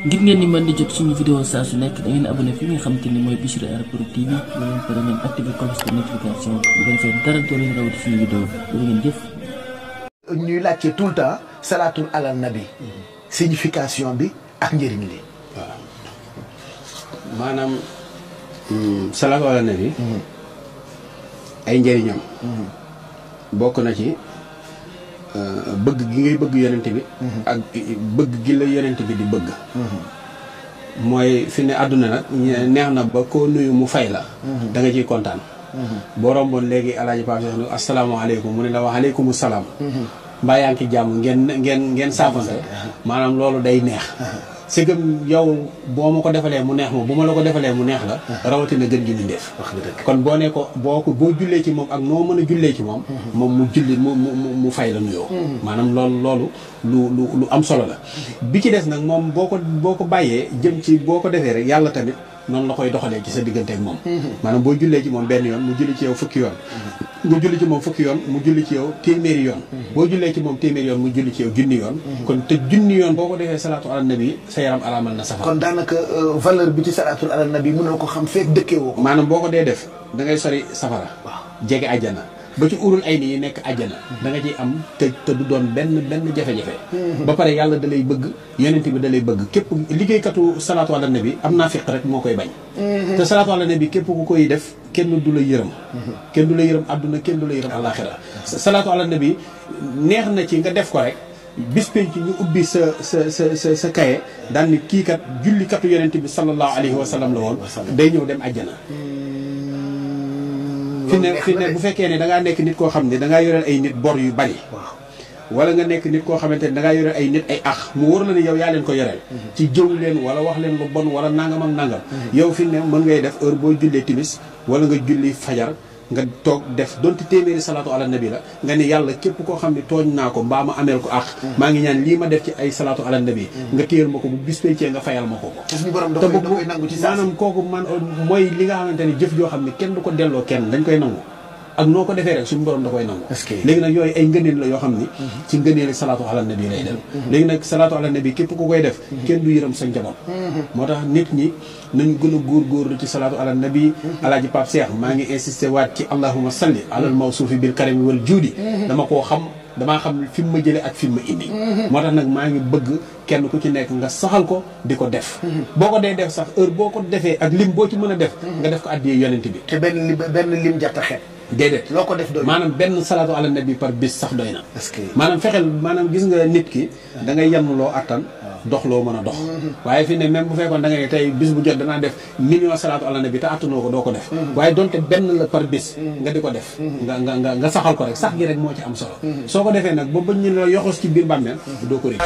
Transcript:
ngir ngeen di mën di jot suñu vidéo saa su nekk da ngeen abonné fi nga xamante ni mooy Bichri Airport TV nga leen pare ngeen activé cloche de notification bu ko defee dara doo leen rawati suñu vidéo da ngeen jëf. ñuy laajte tout le temps salaatul ala nabi signification bi ak njëriñ li. waaw maanaam salaatu ala nabi ay njëriñam bokk na ci bëgg gi ngay bëgg yonent bi ak bëgg gi la yonent bi di bëgg mooy fi ne àdduna nag neex na ba koo nuyu mu fay la da nga ciy kontaan boo romboon léegi alaaji Pape Cheikh ne asalaamaaleykum mu ne la wa aleykum salaam mbaa yaa ngi ci jàmm ngeen saafante maanaam loolu day neex c'est que yow boo ma ko defalee mu neex ma bu ma la ko defalee mu neex la rawatina gën gi ñu def kon boo ne ko boo jullee ci moom ak noo mën a jullee ci moom mu julli mu fay la nuyoo maanaam loolu lu am solo la bi ci des nag moom boo ko bàyyee jëm ci boo ko defee rek yàlla tamit noonu la koy doxalee ci sa diggante ak moom maanaam boo jullee ci moom benn yoon mu julli ci yow fukki yoon nga julli ci moom fukki yoon mu julli ci yow téeméeri yoon boo jullee ci moom téeméeri yoon mu julli ci yow junni yoon kon te junni yoon boo ko defee salaatu ala nabi sa yaram araamal na safara kon daanaka valeur bi ci salaatul ala nabi mënoo ko xam feek dëkkee woo ko maanaam boo ko dee def da ngay sori safara jege àjjana ba ci urul ay nii nekk àjjana da nga ciy am te du doon benn jafe-jafe ba pare yàlla da lay bëgg yonent bi da lay bëgg képp liggéeykatu salaatu ala nabi am naa fiq rek moo koy bañ te salaatu ala nabi képp ku koy def kenn du la yërëm kenn du la yërëm àdduna kenn du la yërëm àllaaxira salaatu ala nabi neex na ci nga def ko rek bis penc ñu ubbi sa kaye daan ni kii kat jullikatu yonent bi sallallahu alayhi wa sallam la woon day ñëw dem àjjana fi ne bu fekkee ne da ngaa nekk nit koo xam ne da ngaa yoreel ay nit bor yu bari wala nga nekk nit koo xamante ne da ngaa yoreel ay nit ay ax mu wóor la ne yow yaa leen ko yoreel ci jëw leen wala wax leen lu bon wala nangam ak nangam yow fi ne mën ngay def heure boo jullee timis wala nga julli fajar nga toog def donte téeméeri salaatu ala nabi la nga ne yàlla képp koo xam ne tooñ naa ko mbaa ma ameel ko ax maa ngi ñaan lii ma def ci ay salaatu ala nabi nga téyal ma ko bu bis pencee nga fayal ma ko te maanaam kooku man mooy li nga xamante ne jëf joo xam ne kenn du ko delloo kenn dañ koy nangu ak noo ko defee rek suñu borom da koy nangu léegi nag yooyu ay ngëneel la yoo xam ni ci ngëneeli salaatu ala nabi lay dem léegi nag salaatu ala nabi képp ku koy def kenn du yërëm sa njaboot moo tax nit ñi nañu gën a góorgóorlu ci salaatu ala nabi alaaji Pape Cheikh maa ngi insisté waat ci allahumma salli alal mawsuufi bil karami wal juudi damaa xam fi mu ma jëlee ak fi mu ma indi moo tax nag maa ngi bëgg kenn ku ci nekk nga saxal ko di ko def boo ko dee def sax heure boo ko defee ak lim boo ci mën a def nga def ko addiyee yonent bi te benn lim jarta xeet déedéet loo ko def doy maanaam benn salaatu ala nabi par bis sax doy na maanaam fexeel maanaam gis nga nit ki da ngay yenn loo attan dox loo mën a dox waaye fi ne même bu fekkoon da nga ne tey bis bu jot danaa def million salaatu ala nabi te attanoo ko doo ko def waaye donte benn la par bis nga di ko def nga saxal ko rek sax gi rek moo ci am solo soo ko defee nag ba bañ ñu la yoxos ci biir bàmmeel doo ko rek